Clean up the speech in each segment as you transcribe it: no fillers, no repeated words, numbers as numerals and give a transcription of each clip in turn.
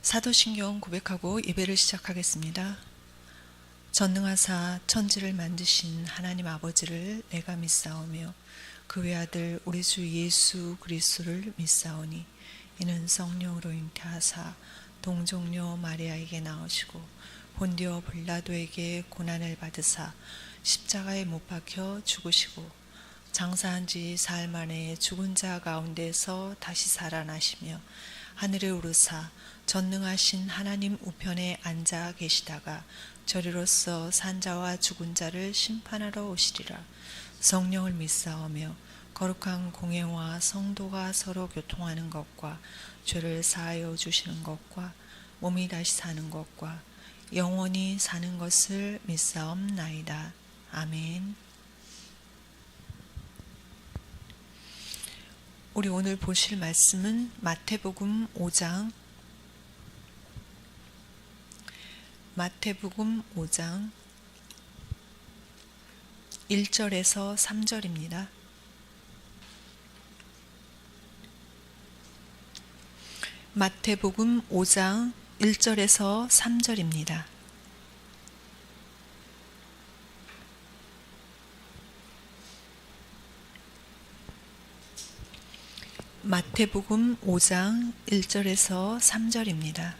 사도신경 고백하고 예배를 시작하겠습니다. 전능하사 천지를 만드신 하나님 아버지를 내가 믿사오며 그 외아들 우리 주 예수 그리스도를 믿사오니 이는 성령으로 잉태하사 동정녀 마리아에게 나오시고 본디오 빌라도에게 고난을 받으사 십자가에 못 박혀 죽으시고 장사한 지 사흘 만에 죽은 자 가운데서 다시 살아나시며 하늘에 오르사 전능하신 하나님 우편에 앉아 계시다가 저리로서 산자와 죽은 자를 심판하러 오시리라. 성령을 믿사오며 거룩한 공회와 성도가 서로 교통하는 것과 죄를 사하여 주시는 것과 몸이 다시 사는 것과 영원히 사는 것을 믿사옵나이다. 아멘. 우리 오늘 보실 말씀은 마태복음 5장 1절에서 3절입니다. 마태복음 5장 1절에서 3절입니다. 마태복음 5장 1절에서 3절입니다.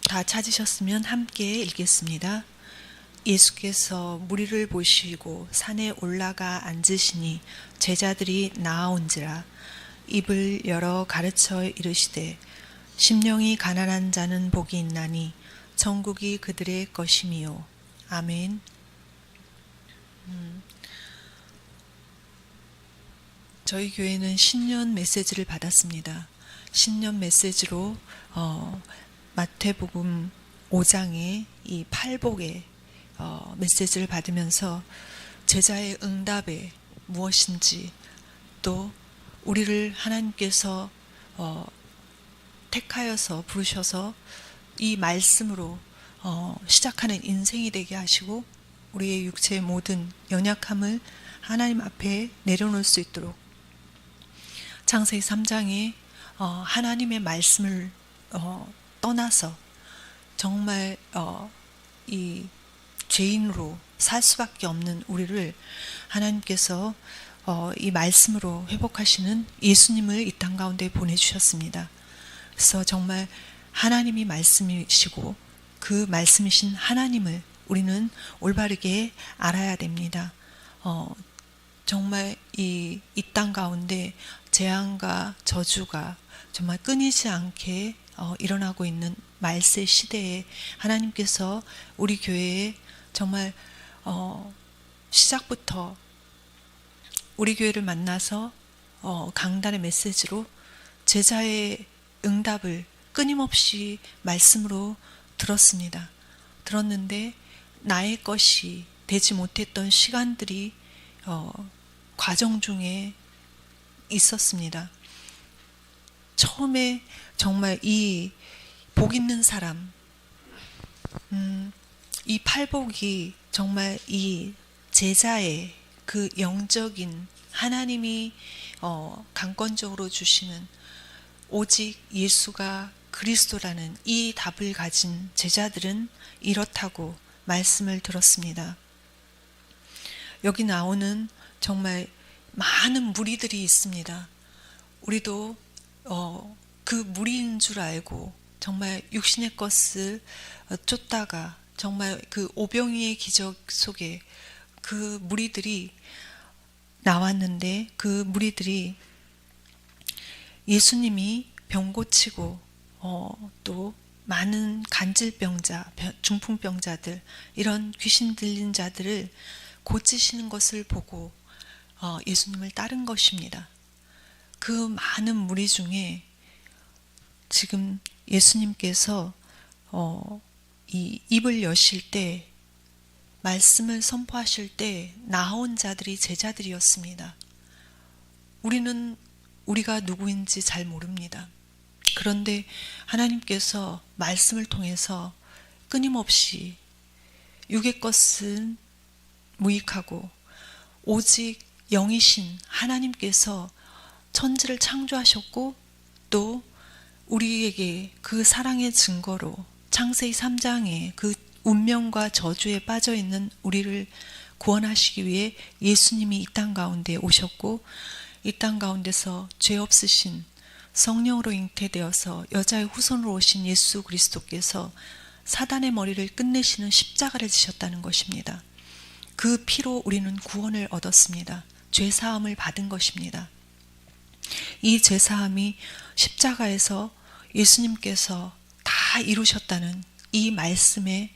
다 찾으셨으면 함께 읽겠습니다. 예수께서 무리를 보시고 산에 올라가 앉으시니 제자들이 나아온지라. 입을 열어 가르쳐 이르시되 심령이 가난한 자는 복이 있나니 천국이 그들의 것임이요. 아멘. 저희 교회는 신년 메시지를 받았습니다. 신년 메시지로 마태복음 5장의 이 팔복의 메시지를 받으면서 제자의 응답에 무엇인지, 또 우리를 하나님께서 택하여서 부르셔서 이 말씀으로 시작하는 인생이 되게 하시고 우리의 육체의 모든 연약함을 하나님 앞에 내려놓을 수 있도록 창세기 3장에 하나님의 말씀을 떠나서 정말 이 죄인으로 살 수밖에 없는 우리를 하나님께서 이 말씀으로 회복하시는 예수님을 이 땅 가운데 보내주셨습니다. 그래서 정말 하나님이 말씀이시고 그 말씀이신 하나님을 우리는 올바르게 알아야 됩니다. 정말 이 땅 가운데 재앙과 저주가 정말 끊이지 않게 일어나고 있는 말세 시대에 하나님께서 우리 교회에 정말 시작부터 우리 교회를 만나서 강단의 메시지로 제자의 응답을 끊임없이 말씀으로 들었는데 나의 것이 되지 못했던 시간들이 과정 중에 있었습니다. 처음에 정말 이 복 있는 사람, 이 팔복이 정말 이 제자의 그 영적인 하나님이 강권적으로 주시는 오직 예수가 그리스도라는 이 답을 가진 제자들은 이렇다고 말씀을 들었습니다. 여기 나오는 정말 많은 무리들이 있습니다. 우리도 그 무리인 줄 알고 정말 육신의 것을 쫓다가 정말 그 오병이의 기적 속에 그 무리들이 나왔는데 그 무리들이 예수님이 병 고치고 또 많은 간질병자, 중풍병자들, 이런 귀신 들린 자들을 고치시는 것을 보고 예수님을 따른 것입니다. 그 많은 무리 중에 지금 예수님께서 이 입을 여실 때 말씀을 선포하실 때 나온 자들이 제자들이었습니다. 우리는 우리가 누구인지 잘 모릅니다. 그런데 하나님께서 말씀을 통해서 끊임없이 육의 것은 무익하고 오직 영이신 하나님께서 천지를 창조하셨고 또 우리에게 그 사랑의 증거로 창세기 3장에 그 운명과 저주에 빠져있는 우리를 구원하시기 위해 예수님이 이 땅 가운데 오셨고 이 땅 가운데서 죄 없으신 성령으로 잉태되어서 여자의 후손으로 오신 예수 그리스도께서 사단의 머리를 끝내시는 십자가를 지셨다는 것입니다. 그 피로 우리는 구원을 얻었습니다. 죄사함을 받은 것입니다. 이 죄사함이 십자가에서 예수님께서 다 이루셨다는 이 말씀에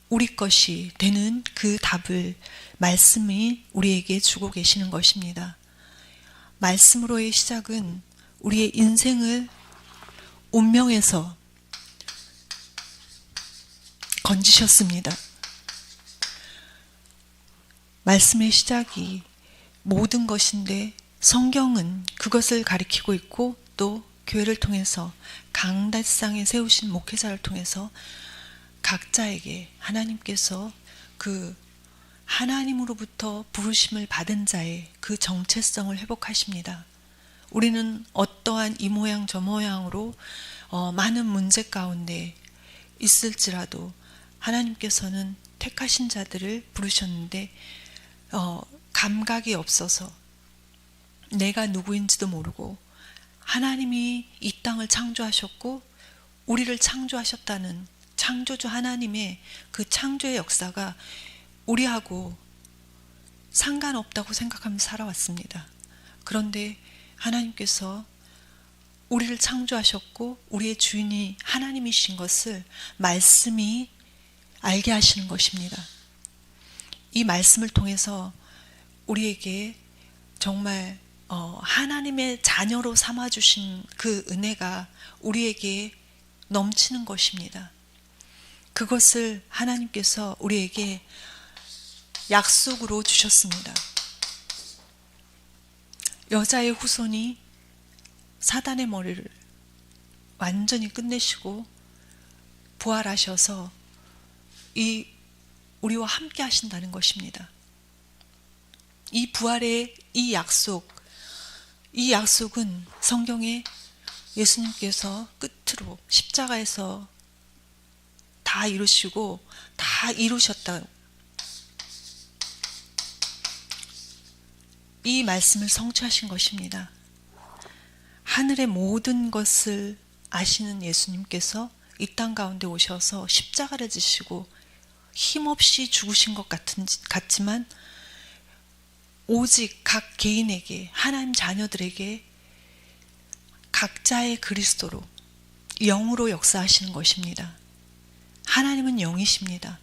우리 것이 되는 그 답을 말씀이 우리에게 주고 계시는 것입니다. 말씀으로의 시작은 우리의 인생을 운명에서 건지셨습니다. 말씀의 시작이 모든 것인데 성경은 그것을 가리키고 있고 또 교회를 통해서 강단상에 세우신 목회자를 통해서 각자에게 하나님께서 그 하나님으로부터 부르심을 받은 자의 그 정체성을 회복하십니다. 우리는 어떠한 이 모양 저 모양으로 많은 문제 가운데 있을지라도 하나님께서는 택하신 자들을 부르셨는데 감각이 없어서 내가 누구인지도 모르고 하나님이 이 땅을 창조하셨고 우리를 창조하셨다는 창조주 하나님의 그 창조의 역사가 우리하고 상관없다고 생각하면서 살아왔습니다. 그런데 하나님께서 우리를 창조하셨고 우리의 주인이 하나님이신 것을 말씀이 알게 하시는 것입니다. 이 말씀을 통해서 우리에게 정말 하나님의 자녀로 삼아주신 그 은혜가 우리에게 넘치는 것입니다. 그것을 하나님께서 우리에게 약속으로 주셨습니다. 여자의 후손이 사단의 머리를 완전히 끝내시고 부활하셔서 우리와 함께 하신다는 것입니다. 이 부활의 이 약속은 성경에 예수님께서 끝으로 십자가에서 다 이루시고 다 이루셨다. 이 말씀을 성취하신 것입니다. 하늘의 모든 것을 아시는 예수님께서 이 땅 가운데 오셔서 십자가를 지시고 힘없이 죽으신 것 같지만 오직 각 개인에게 하나님 자녀들에게 각자의 그리스도로 영으로 역사하시는 것입니다. 하나님은 영이십니다.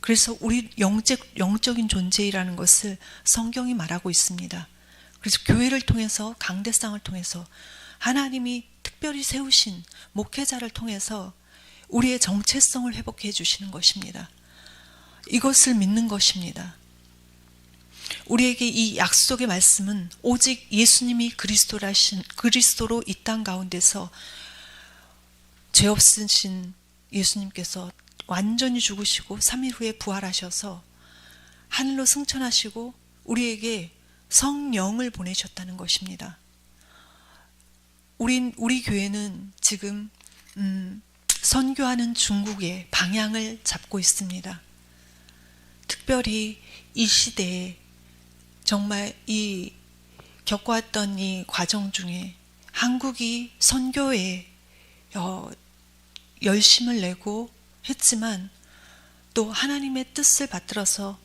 그래서 우리 영적인 존재이라는 것을 성경이 말하고 있습니다. 그래서 교회를 통해서 강대상을 통해서 하나님이 특별히 세우신 목회자를 통해서 우리의 정체성을 회복해 주시는 것입니다. 이것을 믿는 것입니다. 우리에게 이 약속의 말씀은 오직 예수님이 그리스도로 이 땅 가운데서 죄 없으신 예수님께서 완전히 죽으시고 3일 후에 부활하셔서 하늘로 승천하시고 우리에게 성령을 보내셨다는 것입니다. 우리 교회는 지금 선교하는 중국의 방향을 잡고 있습니다. 특별히 이 시대에 정말 겪어왔던 이 과정 중에 한국이 선교에 열심을 내고 했지만 또 하나님의 뜻을 받들어서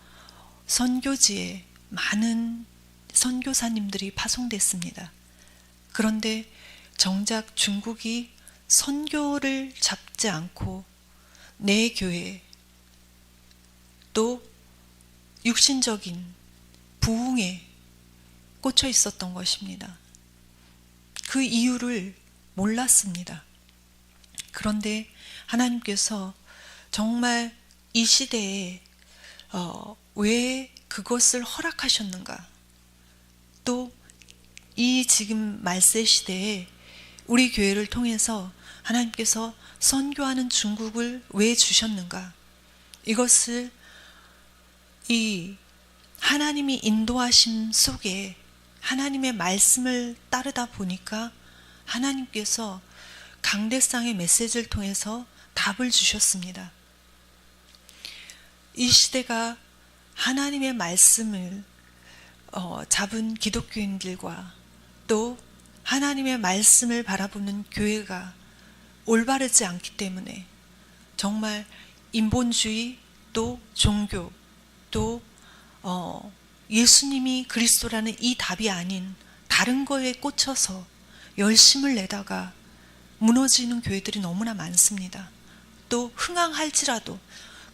선교지에 많은 선교사님들이 파송됐습니다. 그런데 정작 중국이 선교를 잡지 않고 내 교회 또 육신적인 부흥에 꽂혀 있었던 것입니다. 그 이유를 몰랐습니다. 그런데 하나님께서 정말 이 시대에 왜 그것을 허락하셨는가? 또 이 지금 말세 시대에 우리 교회를 통해서 하나님께서 선교하는 중국을 왜 주셨는가? 이것을 이 하나님이 인도하심 속에 하나님의 말씀을 따르다 보니까 하나님께서 강대상의 메시지를 통해서 답을 주셨습니다. 이 시대가 하나님의 말씀을 잡은 기독교인들과 또 하나님의 말씀을 바라보는 교회가 올바르지 않기 때문에 정말 인본주의 또 종교 또 예수님이 그리스도라는 이 답이 아닌 다른 거에 꽂혀서 열심을 내다가 무너지는 교회들이 너무나 많습니다. 또 흥황할지라도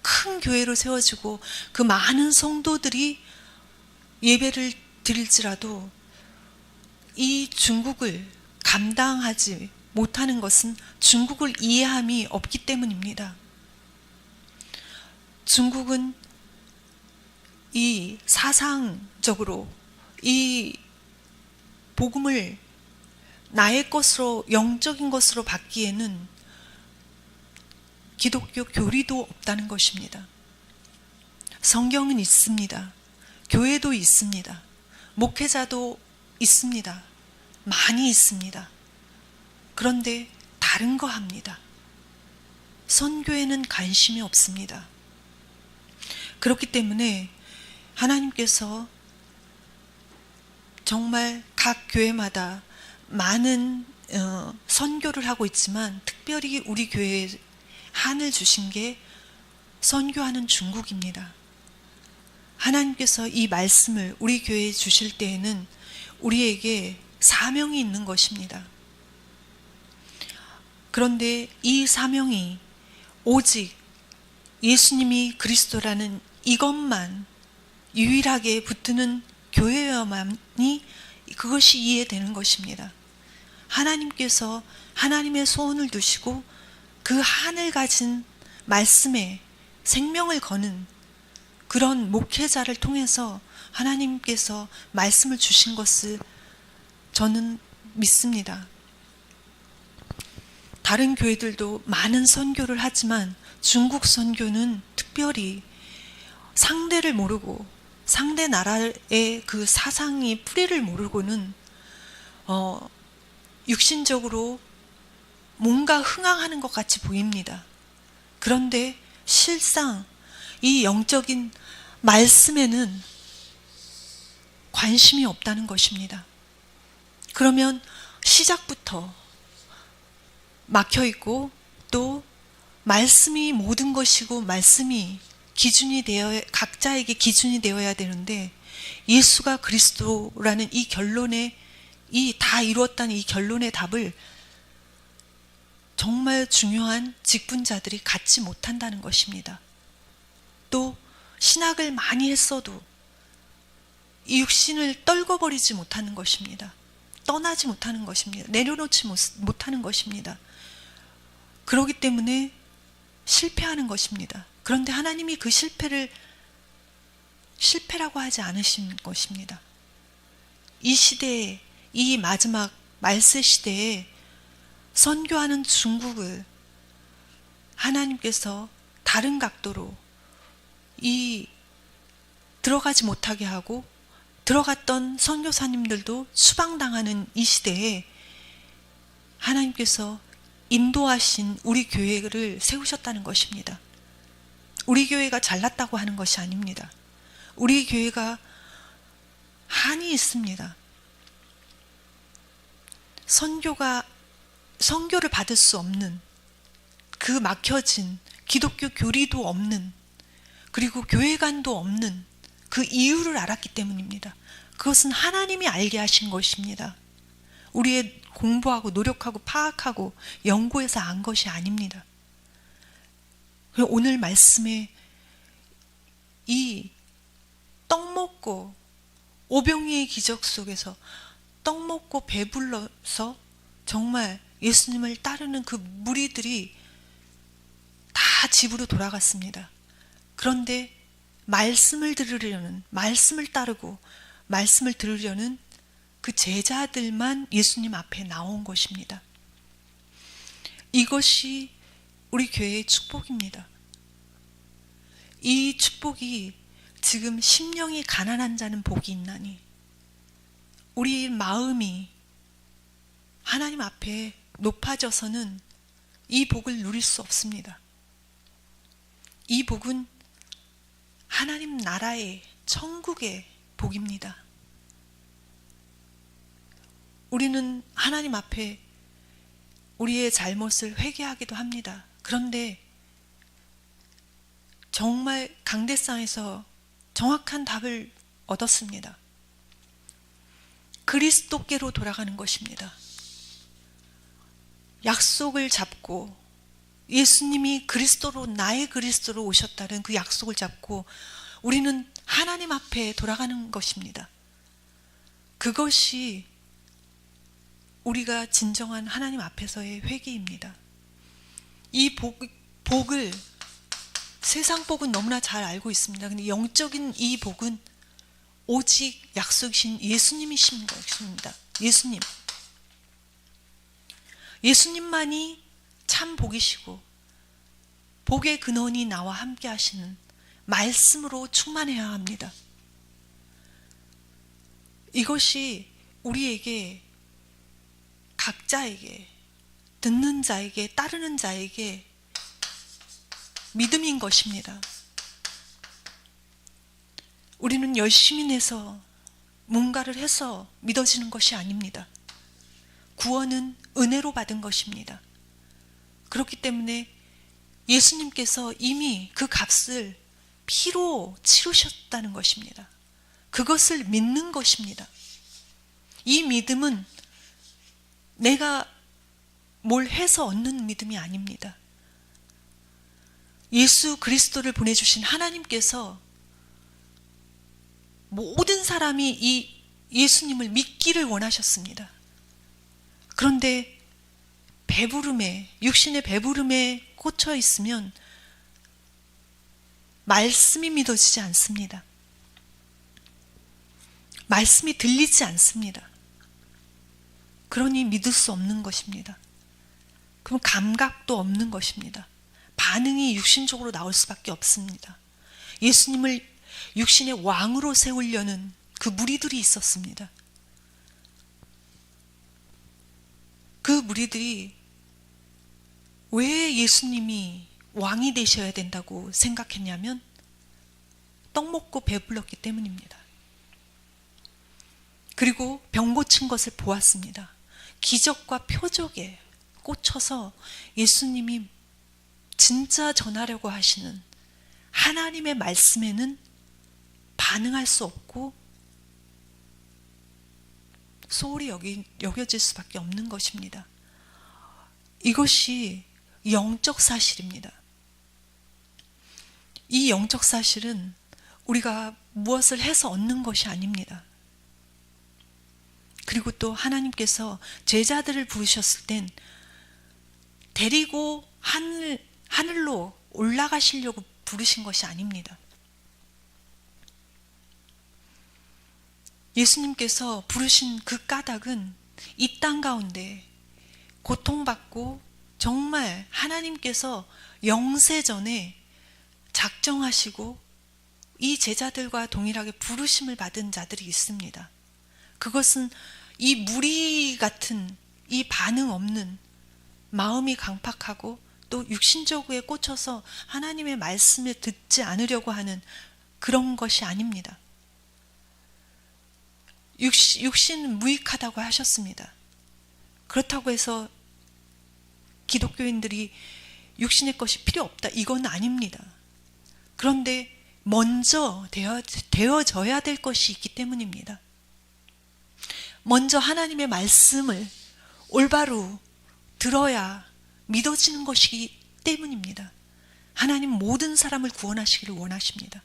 큰 교회로 세워지고 그 많은 성도들이 예배를 드릴지라도 이 중국을 감당하지 못하는 것은 중국을 이해함이 없기 때문입니다. 중국은 이 사상적으로 이 복음을 나의 것으로 영적인 것으로 받기에는 기독교 교리도 없다는 것입니다. 성경은 있습니다. 교회도 있습니다. 목회자도 있습니다. 많이 있습니다. 그런데 다른 거 합니다. 선교에는 관심이 없습니다. 그렇기 때문에 하나님께서 정말 각 교회마다 많은 선교를 하고 있지만 특별히 우리 교회에 한을 주신 게 선교하는 중국입니다. 하나님께서 이 말씀을 우리 교회에 주실 때에는 우리에게 사명이 있는 것입니다. 그런데 이 사명이 오직 예수님이 그리스도라는 이것만 유일하게 붙드는 교회여만이 그것이 이해되는 것입니다. 하나님께서 하나님의 소원을 두시고 그 한을 가진 말씀에 생명을 거는 그런 목회자를 통해서 하나님께서 말씀을 주신 것을 저는 믿습니다. 다른 교회들도 많은 선교를 하지만 중국 선교는 특별히 상대를 모르고 상대 나라의 그 사상이 뿌리를 모르고는 육신적으로 뭔가 흥황하는 것 같이 보입니다. 그런데 실상 이 영적인 말씀에는 관심이 없다는 것입니다. 그러면 시작부터 막혀있고 또 말씀이 모든 것이고 말씀이 기준이 각자에게 기준이 되어야 되는데 예수가 그리스도라는 이 결론에 이 다 이루었다는 이 결론의 답을 정말 중요한 직분자들이 갖지 못한다는 것입니다. 또 신학을 많이 했어도 이 육신을 떨궈버리지 못하는 것입니다. 떠나지 못하는 것입니다. 내려놓지 못하는 것입니다. 그렇기 때문에 실패하는 것입니다. 그런데 하나님이 그 실패라고 하지 않으신 것입니다. 이 시대에 이 마지막 말세 시대에 선교하는 중국을 하나님께서 다른 각도로 들어가지 못하게 하고 들어갔던 선교사님들도 추방당하는 이 시대에 하나님께서 인도하신 우리 교회를 세우셨다는 것입니다. 우리 교회가 잘났다고 하는 것이 아닙니다. 우리 교회가 한이 있습니다. 선교를 받을 수 없는 그 막혀진 기독교 교리도 없는 그리고 교회관도 없는 그 이유를 알았기 때문입니다. 그것은 하나님이 알게 하신 것입니다. 우리의 공부하고 노력하고 파악하고 연구해서 안 것이 아닙니다. 오늘 말씀에 이 떡 먹고 오병이의 기적 속에서 떡 먹고 배불러서 정말 예수님을 따르는 그 무리들이 다 집으로 돌아갔습니다. 그런데 말씀을 들으려는, 말씀을 따르고 말씀을 들으려는 그 제자들만 예수님 앞에 나온 것입니다. 이것이 우리 교회의 축복입니다. 이 축복이 지금 심령이 가난한 자는 복이 있나니, 우리 마음이 하나님 앞에 높아져서는 이 복을 누릴 수 없습니다. 이 복은 하나님 나라의 천국의 복입니다. 우리는 하나님 앞에 우리의 잘못을 회개하기도 합니다. 그런데 정말 강대상에서 정확한 답을 얻었습니다. 그리스도께로 돌아가는 것입니다. 약속을 잡고 예수님이 그리스도로, 나의 그리스도로 오셨다는 그 약속을 잡고 우리는 하나님 앞에 돌아가는 것입니다. 그것이 우리가 진정한 하나님 앞에서의 회개입니다. 이 복을, 세상 복은 너무나 잘 알고 있습니다. 근데 영적인 이 복은 오직 약속이신 예수님이신 것입니다. 예수님만이 참 복이시고 복의 근원이 나와 함께 하시는 말씀으로 충만해야 합니다. 이것이 우리에게, 각자에게, 듣는 자에게, 따르는 자에게 믿음인 것입니다. 우리는 열심히 내서 뭔가를 해서 믿어지는 것이 아닙니다. 구원은 은혜로 받은 것입니다. 그렇기 때문에 예수님께서 이미 그 값을 피로 치르셨다는 것입니다. 그것을 믿는 것입니다. 이 믿음은 내가 뭘 해서 얻는 믿음이 아닙니다. 예수 그리스도를 보내주신 하나님께서 모든 사람이 이 예수님을 믿기를 원하셨습니다. 그런데 배부름에, 육신의 배부름에 꽂혀 있으면 말씀이 믿어지지 않습니다. 말씀이 들리지 않습니다. 그러니 믿을 수 없는 것입니다. 그럼 감각도 없는 것입니다. 반응이 육신적으로 나올 수밖에 없습니다. 예수님을 육신의 왕으로 세우려는 그 무리들이 있었습니다. 그 무리들이 왜 예수님이 왕이 되셔야 된다고 생각했냐면 떡 먹고 배불렀기 때문입니다. 그리고 병 고친 것을 보았습니다. 기적과 표적에 꽂혀서 예수님이 진짜 전하려고 하시는 하나님의 말씀에는 반응할 수 없고 소홀히 여겨질 수밖에 없는 것입니다. 이것이 영적 사실입니다. 이 영적 사실은 우리가 무엇을 해서 얻는 것이 아닙니다. 그리고 또 하나님께서 제자들을 부르셨을 땐 데리고 하늘로 올라가시려고 부르신 것이 아닙니다. 예수님께서 부르신 그 까닭은 이 땅 가운데 고통받고 정말 하나님께서 영세전에 작정하시고 이 제자들과 동일하게 부르심을 받은 자들이 있습니다. 그것은 이 무리 같은 이 반응 없는 마음이 강팍하고 또 육신적으로 꽂혀서 하나님의 말씀을 듣지 않으려고 하는 그런 것이 아닙니다. 육신은 무익하다고 하셨습니다. 그렇다고 해서 기독교인들이 육신의 것이 필요 없다, 이건 아닙니다. 그런데 먼저 되어져야 될 것이 있기 때문입니다. 먼저 하나님의 말씀을 올바로 들어야 믿어지는 것이기 때문입니다. 하나님 모든 사람을 구원하시기를 원하십니다.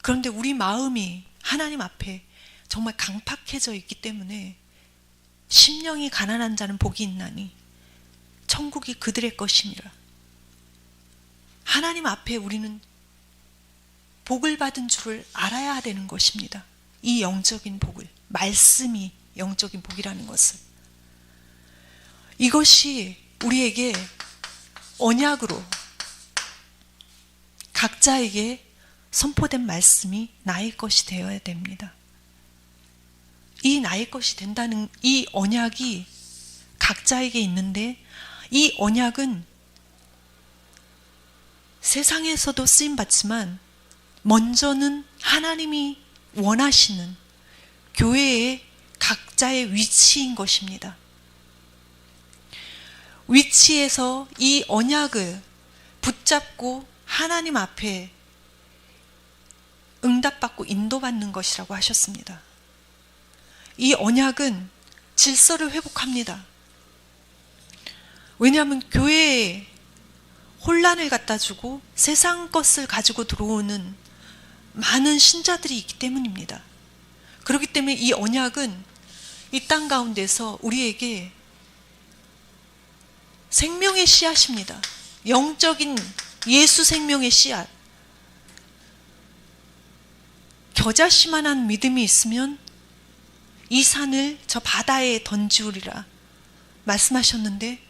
그런데 우리 마음이 하나님 앞에 정말 강팍해져 있기 때문에 심령이 가난한 자는 복이 있나니 천국이 그들의 것이니라. 하나님 앞에 우리는 복을 받은 줄을 알아야 되는 것입니다. 이 영적인 복을, 말씀이 영적인 복이라는 것을. 이것이 우리에게 언약으로 각자에게 선포된 말씀이 나의 것이 되어야 됩니다. 이 나의 것이 된다는 이 언약이 각자에게 있는데, 이 언약은 세상에서도 쓰임받지만 먼저는 하나님이 원하시는 교회의 각자의 위치인 것입니다. 위치에서 이 언약을 붙잡고 하나님 앞에 응답받고 인도받는 것이라고 하셨습니다. 이 언약은 질서를 회복합니다. 왜냐하면 교회에 혼란을 갖다 주고 세상 것을 가지고 들어오는 많은 신자들이 있기 때문입니다. 그렇기 때문에 이 언약은 이 땅 가운데서 우리에게 생명의 씨앗입니다. 영적인 예수 생명의 씨앗. 겨자씨만한 믿음이 있으면 이 산을 저 바다에 던지우리라 말씀하셨는데,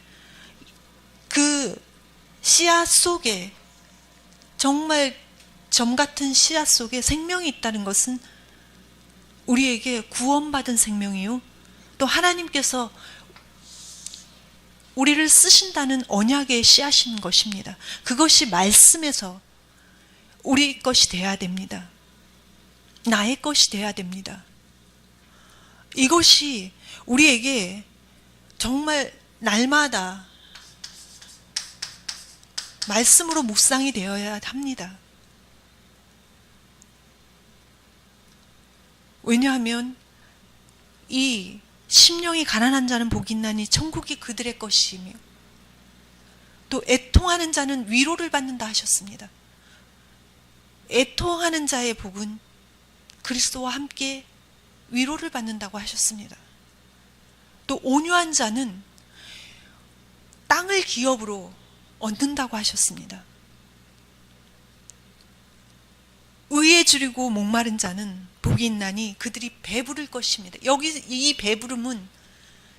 그 씨앗 속에, 정말 점 같은 씨앗 속에 생명이 있다는 것은 우리에게 구원받은 생명이요, 또 하나님께서 우리를 쓰신다는 언약의 씨앗인 것입니다. 그것이 말씀에서 우리 것이 되어야 됩니다. 나의 것이 되어야 됩니다. 이것이 우리에게 정말 날마다 말씀으로 묵상이 되어야 합니다. 왜냐하면 이 심령이 가난한 자는 복이 있나니 천국이 그들의 것이며, 또 애통하는 자는 위로를 받는다 하셨습니다. 애통하는 자의 복은 그리스도와 함께 위로를 받는다고 하셨습니다. 또 온유한 자는 땅을 기업으로 얻는다고 하셨습니다. 의에 줄이고 목마른 자는 복이 있나니 그들이 배부를 것입니다. 여기 이 배부름은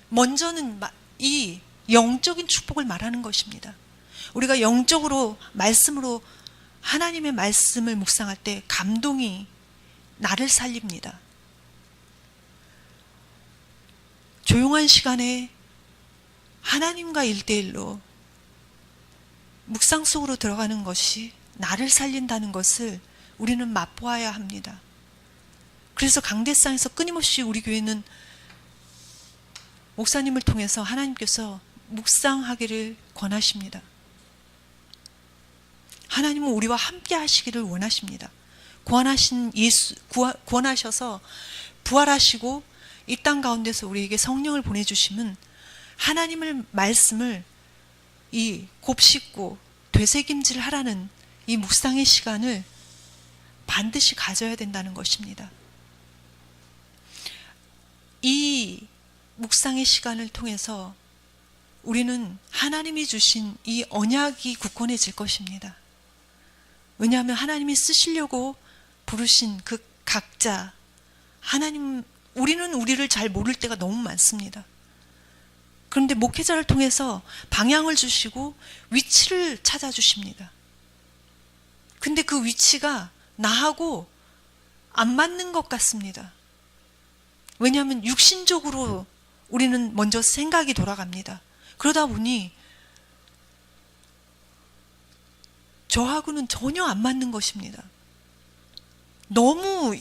먼저는 이 영적인 축복을 말하는 것입니다. 우리가 영적으로 말씀으로 하나님의 말씀을 묵상할 때 감동이 나를 살립니다. 조용한 시간에 하나님과 1대1로 묵상 속으로 들어가는 것이 나를 살린다는 것을 우리는 맛보아야 합니다. 그래서 강대상에서 끊임없이 우리 교회는 목사님을 통해서 하나님께서 묵상하기를 권하십니다. 하나님은 우리와 함께 하시기를 원하십니다. 구원하셔서 부활하시고 이 땅 가운데서 우리에게 성령을 보내주시면 하나님의 말씀을 이 곱씹고 되새김질 하라는 이 묵상의 시간을 반드시 가져야 된다는 것입니다. 이 묵상의 시간을 통해서 우리는 하나님이 주신 이 언약이 굳건해질 것입니다. 왜냐하면 하나님이 쓰시려고 부르신 그 각자, 우리는 우리를 잘 모를 때가 너무 많습니다. 그런데 목회자를 통해서 방향을 주시고 위치를 찾아주십니다. 근데 그 위치가 나하고 안 맞는 것 같습니다. 왜냐하면 육신적으로 우리는 먼저 생각이 돌아갑니다. 그러다 보니 저하고는 전혀 안 맞는 것입니다. 너무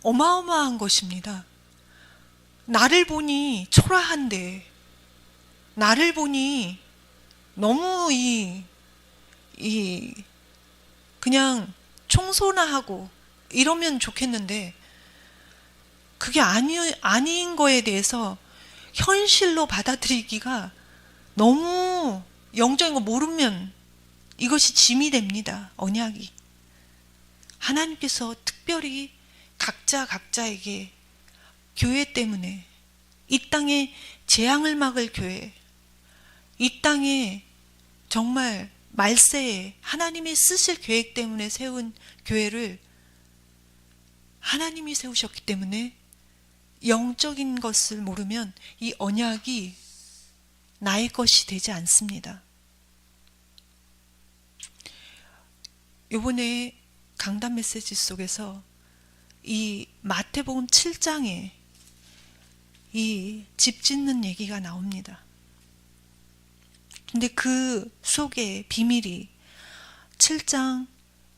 어마어마한 것입니다. 나를 보니 초라한데, 나를 보니 너무 그냥 청소나 하고 이러면 좋겠는데, 그게 아닌 거에 대해서 현실로 받아들이기가 너무 영적인 거 모르면 이것이 짐이 됩니다. 언약이. 하나님께서 특별히 각자에게 교회 때문에, 이 땅에 재앙을 막을 교회, 이 땅에 정말 말세에 하나님이 쓰실 계획 때문에 세운 교회를 하나님이 세우셨기 때문에 영적인 것을 모르면 이 언약이 나의 것이 되지 않습니다. 요번에 강단 메시지 속에서 이 마태복음 7장에 이 집 짓는 얘기가 나옵니다. 근데 그 속에 비밀이 7장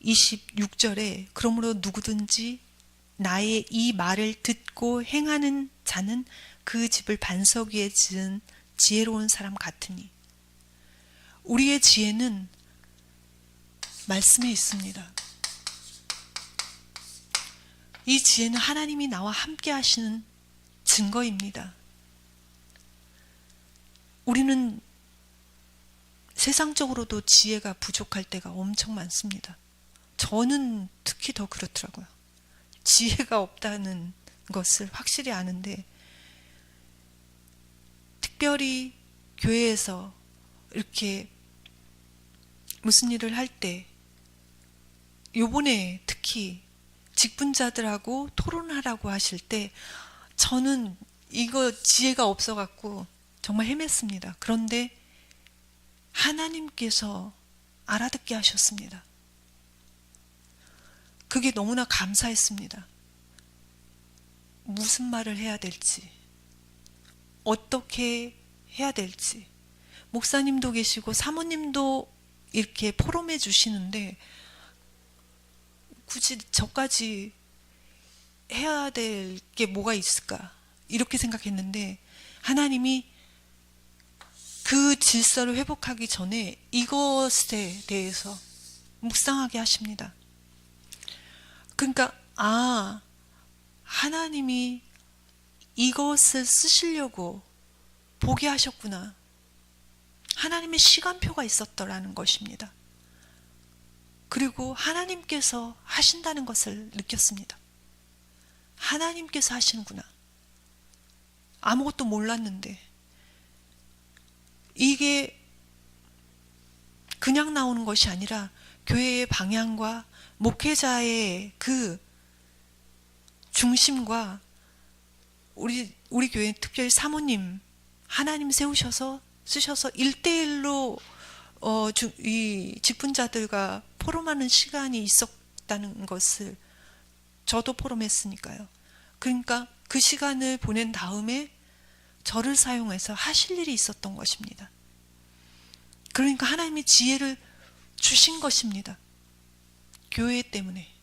26절에 그러므로 누구든지 나의 이 말을 듣고 행하는 자는 그 집을 반석 위에 지은 지혜로운 사람 같으니, 우리의 지혜는 말씀에 있습니다. 이 지혜는 하나님이 나와 함께 하시는 증거입니다. 우리는 세상적으로도 지혜가 부족할 때가 엄청 많습니다. 저는 특히 더 그렇더라고요. 지혜가 없다는 것을 확실히 아는데, 특별히 교회에서 이렇게 무슨 일을 할 때, 요번에 특히 직분자들하고 토론하라고 하실 때 저는 이거 지혜가 없어갖고 정말 헤맸습니다. 그런데 하나님께서 알아듣게 하셨습니다. 그게 너무나 감사했습니다. 무슨 말을 해야 될지, 어떻게 해야 될지. 목사님도 계시고 사모님도 이렇게 포럼해 주시는데 굳이 저까지 해야 될 게 뭐가 있을까, 이렇게 생각했는데 하나님이 그 질서를 회복하기 전에 이것에 대해서 묵상하게 하십니다. 그러니까 하나님이 이것을 쓰시려고 보게 하셨구나. 하나님의 시간표가 있었더라는 것입니다. 그리고 하나님께서 하신다는 것을 느꼈습니다. 하나님께서 하시는구나. 아무것도 몰랐는데 이게 그냥 나오는 것이 아니라 교회의 방향과 목회자의 그 중심과 우리 교회 특별히 사모님 하나님 세우셔서 쓰셔서 1대1로 이 직분자들과 포럼하는 시간이 있었다는 것을 저도 포럼했으니까요. 그러니까 그 시간을 보낸 다음에 저를 사용해서 하실 일이 있었던 것입니다. 그러니까 하나님이 지혜를 주신 것입니다. 교회 때문에.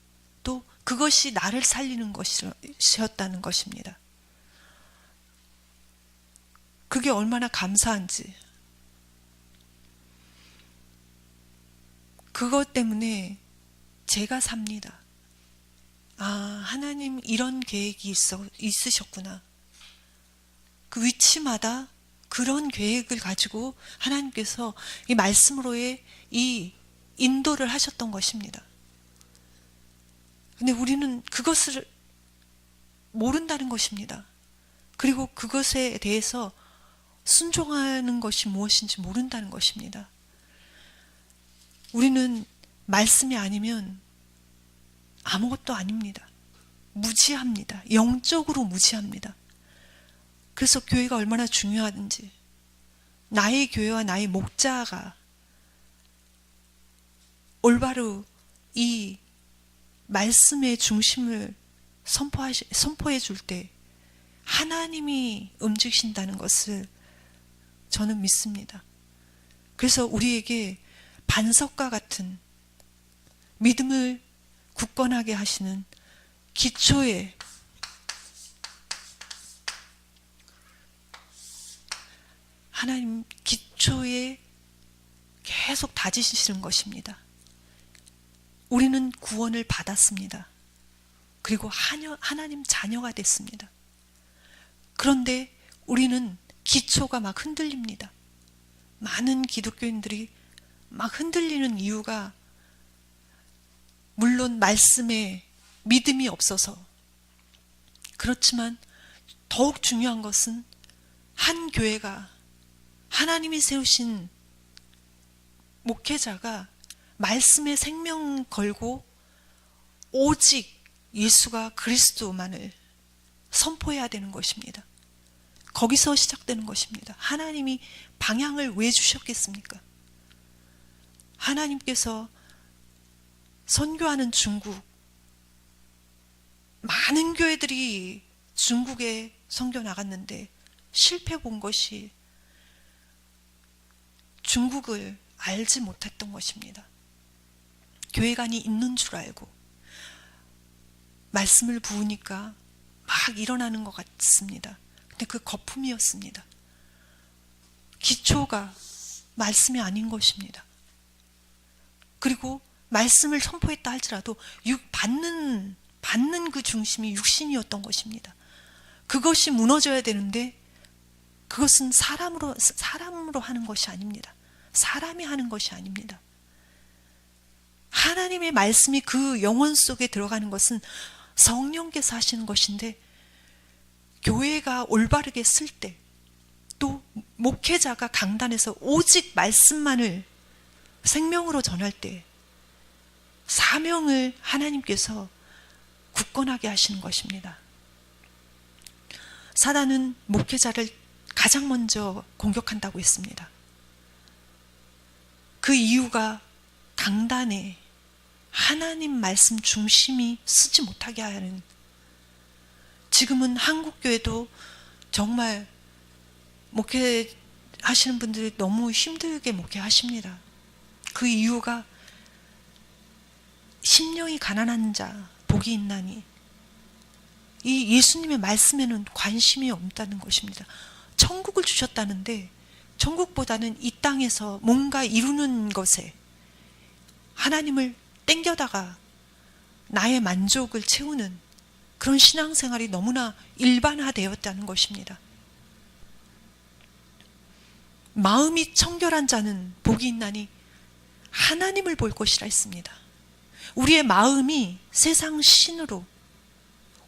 또 그것이 나를 살리는 것이었다는 것입니다. 그게 얼마나 감사한지. 그것 때문에 제가 삽니다. 하나님 이런 계획이 있으셨구나. 그 위치마다 그런 계획을 가지고 하나님께서 이 말씀으로의 이 인도를 하셨던 것입니다. 근데 우리는 그것을 모른다는 것입니다. 그리고 그것에 대해서 순종하는 것이 무엇인지 모른다는 것입니다. 우리는 말씀이 아니면 아무것도 아닙니다. 무지합니다. 영적으로 무지합니다. 그래서 교회가 얼마나 중요한지, 나의 교회와 나의 목자가 올바로 이 말씀의 중심을 선포해 줄 때 하나님이 움직이신다는 것을 저는 믿습니다. 그래서 우리에게 반석과 같은 믿음을 굳건하게 하시는 기초에 하나님 기초에 계속 다지시는 것입니다. 우리는 구원을 받았습니다. 그리고 하나님 자녀가 됐습니다. 그런데 우리는 기초가 막 흔들립니다. 많은 기독교인들이 막 흔들리는 이유가 물론 말씀에 믿음이 없어서 그렇지만 더욱 중요한 것은 한 교회가 하나님이 세우신 목회자가 말씀에 생명 걸고 오직 예수가 그리스도만을 선포해야 되는 것입니다. 거기서 시작되는 것입니다. 하나님이 방향을 왜 주셨겠습니까? 하나님께서 선교하는 중국, 많은 교회들이 중국에 선교 나갔는데 실패 본 것이 중국을 알지 못했던 것입니다. 교회관이 있는 줄 알고 말씀을 부으니까 막 일어나는 것 같습니다. 근데 그 거품이었습니다. 기초가 말씀이 아닌 것입니다. 그리고 말씀을 선포했다 할지라도 받는 그 중심이 육신이었던 것입니다. 그것이 무너져야 되는데 그것은 사람으로 하는 것이 아닙니다. 사람이 하는 것이 아닙니다. 하나님의 말씀이 그 영혼 속에 들어가는 것은 성령께서 하시는 것인데, 교회가 올바르게 쓸 때, 또 목회자가 강단에서 오직 말씀만을 생명으로 전할 때 사명을 하나님께서 굳건하게 하시는 것입니다. 사단은 목회자를 가장 먼저 공격한다고 했습니다. 그 이유가 강단에 하나님 말씀 중심이 쓰지 못하게 하는, 지금은 한국교회도 정말 목회하시는 분들이 너무 힘들게 목회하십니다. 그 이유가 심령이 가난한 자 복이 있나니, 이 예수님의 말씀에는 관심이 없다는 것입니다. 천국을 주셨다는데 천국보다는 이 땅에서 뭔가 이루는 것에 하나님을 땡겨다가 나의 만족을 채우는 그런 신앙생활이 너무나 일반화되었다는 것입니다. 마음이 청결한 자는 복이 있나니 하나님을 볼 것이라 했습니다. 우리의 마음이 세상 신으로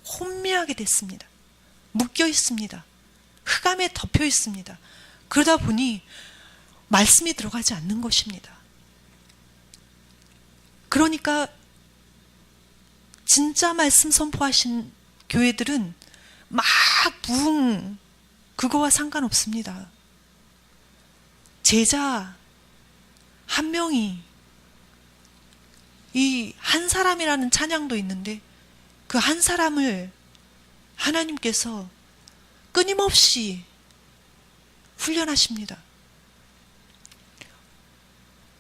혼미하게 됐습니다. 묶여 있습니다. 흑암에 덮여 있습니다. 그러다 보니 말씀이 들어가지 않는 것입니다. 그러니까 진짜 말씀 선포하신 교회들은 막 부흥, 그거와 상관없습니다. 제자 한 명이, 이 한 사람이라는 찬양도 있는데 그 한 사람을 하나님께서 끊임없이 훈련하십니다.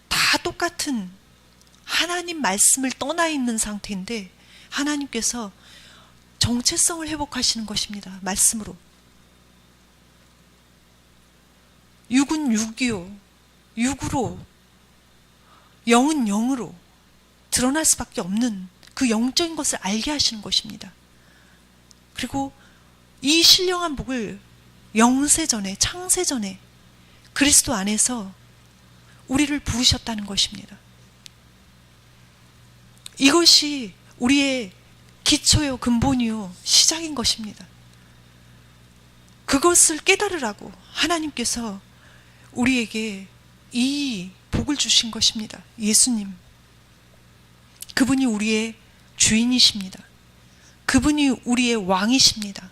다 똑같은 하나님 말씀을 떠나 있는 상태인데 하나님께서 정체성을 회복하시는 것입니다. 말씀으로. 육은 육이요, 육으로, 영은 영으로 드러날 수밖에 없는 그 영적인 것을 알게 하시는 것입니다. 그리고 이 신령한 복을 영세전에, 창세전에 그리스도 안에서 우리를 부르셨다는 것입니다. 이것이 우리의 기초요, 근본이요, 시작인 것입니다. 그것을 깨달으라고 하나님께서 우리에게 이 복을 주신 것입니다. 예수님, 그분이 우리의 주인이십니다. 그분이 우리의 왕이십니다.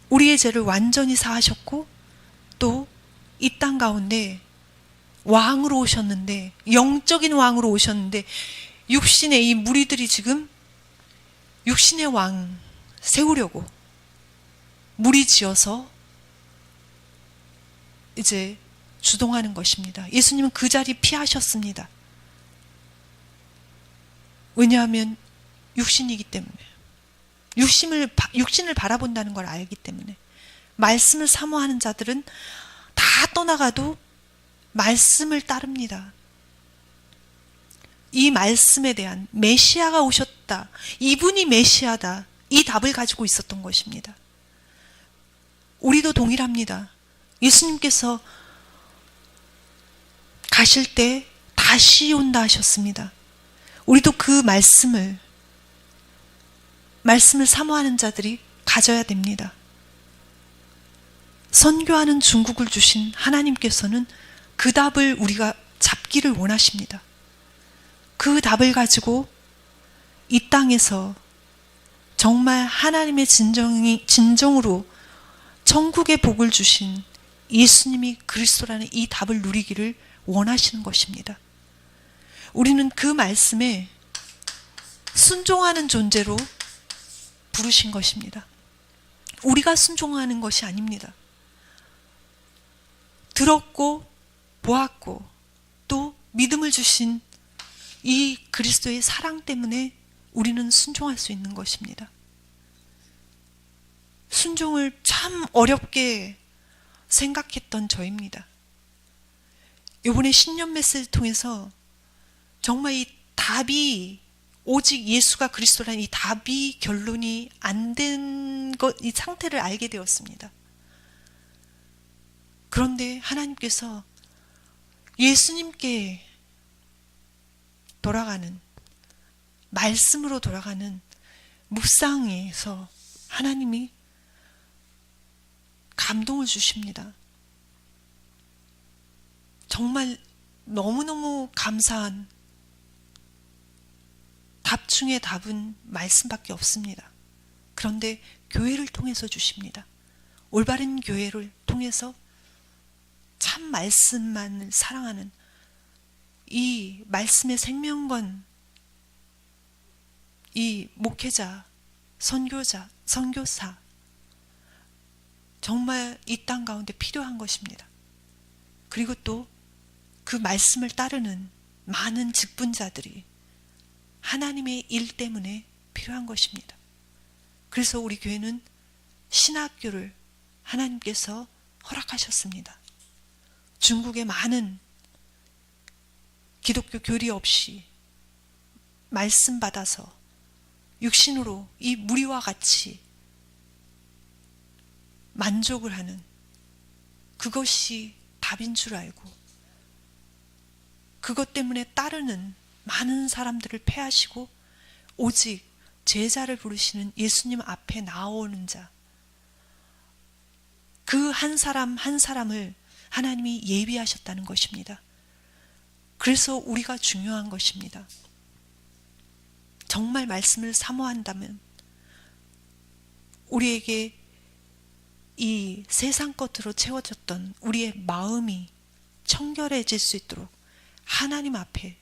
우리의 죄를 완전히 사하셨고 또 이 땅 가운데 왕으로 오셨는데, 영적인 왕으로 오셨는데, 육신의 이 무리들이 지금 육신의 왕 세우려고 무리지어서 이제 주동하는 것입니다. 예수님은 그 자리 피하셨습니다. 왜냐하면 육신이기 때문에, 육신을 바라본다는 걸 알기 때문에. 말씀을 사모하는 자들은 다 떠나가도 말씀을 따릅니다. 이 말씀에 대한 메시아가 오셨다, 이분이 메시아다, 이 답을 가지고 있었던 것입니다. 우리도 동일합니다. 예수님께서 가실 때 다시 온다 하셨습니다. 우리도 그 말씀을 사모하는 자들이 가져야 됩니다. 선교하는 중국을 주신 하나님께서는 그 답을 우리가 잡기를 원하십니다. 그 답을 가지고 이 땅에서 정말 하나님의 진정으로 천국의 복을 주신 예수님이 그리스도라는 이 답을 누리기를 원하시는 것입니다. 우리는 그 말씀에 순종하는 존재로 부르신 것입니다. 우리가 순종하는 것이 아닙니다. 들었고 보았고 또 믿음을 주신 이 그리스도의 사랑 때문에 우리는 순종할 수 있는 것입니다. 순종을 참 어렵게 생각했던 저입니다. 이번에 신년 메시지를 통해서 정말 이 답이 오직 예수가 그리스도라는 이 답이 결론이 안 된 것, 이 상태를 알게 되었습니다. 그런데 하나님께서 예수님께 돌아가는, 말씀으로 돌아가는 묵상에서 하나님이 감동을 주십니다. 정말 너무너무 감사한 답 중에 답은 말씀밖에 없습니다. 그런데 교회를 통해서 주십니다. 올바른 교회를 통해서 참 말씀만을 사랑하는 이 말씀의 생명건 이 목회자, 선교자, 선교사 정말 이 땅 가운데 필요한 것입니다. 그리고 또 그 말씀을 따르는 많은 직분자들이 하나님의 일 때문에 필요한 것입니다. 그래서 우리 교회는 신학교를 하나님께서 허락하셨습니다. 중국의 많은 기독교 교리 없이 말씀 받아서 육신으로 이 무리와 같이 만족을 하는 그것이 답인 줄 알고 그것 때문에 따르는 많은 사람들을 패하시고 오직 제자를 부르시는 예수님 앞에 나오는 자, 그 한 사람 한 사람을 하나님이 예비하셨다는 것입니다. 그래서 우리가 중요한 것입니다. 정말 말씀을 사모한다면 우리에게 이 세상 것으로 채워졌던 우리의 마음이 청결해질 수 있도록 하나님 앞에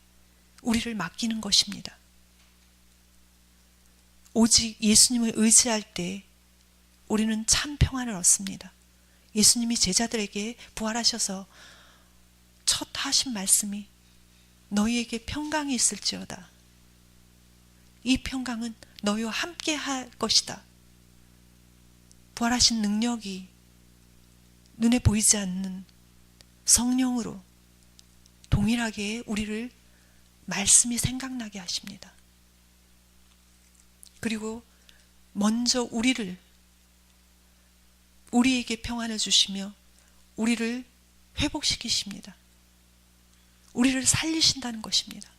우리를 맡기는 것입니다. 오직 예수님을 의지할 때 우리는 참 평안을 얻습니다. 예수님이 제자들에게 부활하셔서 첫 하신 말씀이 너희에게 평강이 있을지어다. 이 평강은 너희와 함께 할 것이다. 부활하신 능력이 눈에 보이지 않는 성령으로 동일하게 우리를 말씀이 생각나게 하십니다. 그리고 먼저 우리에게 평안을 주시며 우리를 회복시키십니다. 우리를 살리신다는 것입니다.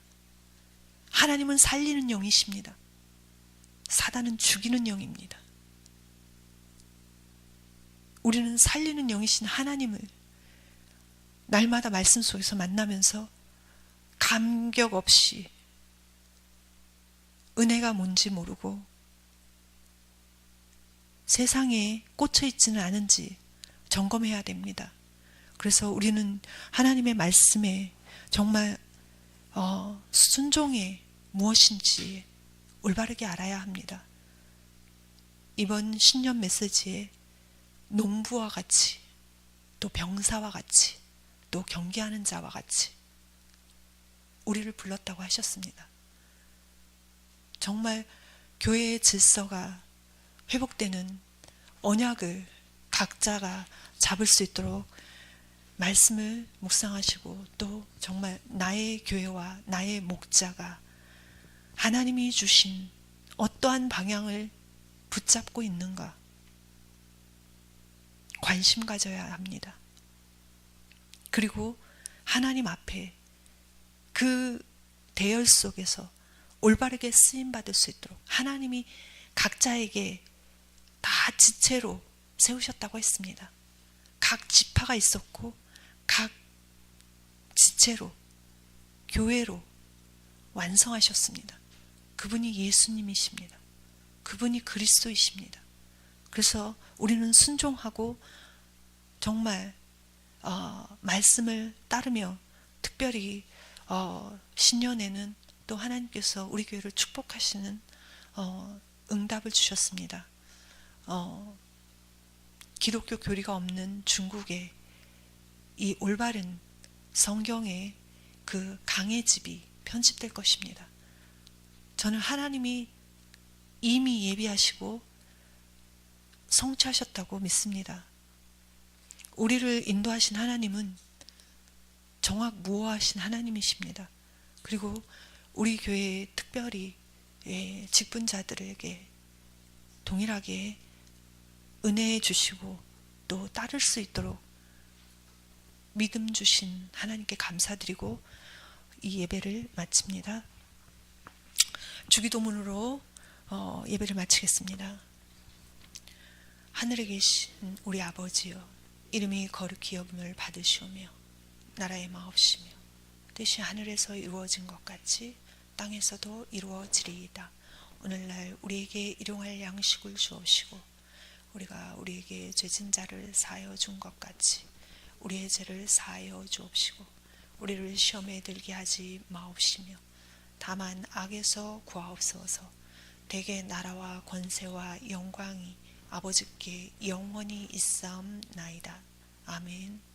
하나님은 살리는 영이십니다. 사단은 죽이는 영입니다. 우리는 살리는 영이신 하나님을 날마다 말씀 속에서 만나면서 감격 없이 은혜가 뭔지 모르고 세상에 꽂혀 있지는 않은지 점검해야 됩니다. 그래서 우리는 하나님의 말씀에 정말 순종이 무엇인지 올바르게 알아야 합니다. 이번 신년 메시지에 농부와 같이 또 병사와 같이 또 경계하는 자와 같이 우리를 불렀다고 하셨습니다. 정말 교회의 질서가 회복되는 언약을 각자가 잡을 수 있도록 말씀을 묵상하시고 또 정말 나의 교회와 나의 목자가 하나님이 주신 어떠한 방향을 붙잡고 있는가 관심 가져야 합니다. 그리고 하나님 앞에 그 대열 속에서 올바르게 쓰임받을 수 있도록 하나님이 각자에게 다 지체로 세우셨다고 했습니다. 각 지파가 있었고 각 지체로 교회로 완성하셨습니다. 그분이 예수님이십니다. 그분이 그리스도이십니다. 그래서 우리는 순종하고 정말 말씀을 따르며 특별히 신년에는 또 하나님께서 우리 교회를 축복하시는 응답을 주셨습니다. 기독교 교리가 없는 중국에 이 올바른 성경의 그 강해집이 편집될 것입니다. 저는 하나님이 이미 예비하시고 성취하셨다고 믿습니다. 우리를 인도하신 하나님은 정확무오하신 하나님이십니다. 그리고 우리 교회에 특별히 직분자들에게 동일하게 은혜 주시고 또 따를 수 있도록 믿음 주신 하나님께 감사드리고 이 예배를 마칩니다. 주기도문으로 예배를 마치겠습니다. 하늘에 계신 우리 아버지여, 이름이 거룩히 여김을 받으시오며 나라의 마옵시며 뜻이 하늘에서 이루어진 것 같이 땅에서도 이루어지리이다. 오늘날 우리에게 일용할 양식을 주옵시고 우리가 우리에게 죄진 자를 사하여 준 것 같이 우리의 죄를 사하여 주옵시고 우리를 시험에 들게 하지 마옵시며 다만 악에서 구하옵소서. 대개 나라와 권세와 영광이 아버지께 영원히 있사옵나이다. 아멘.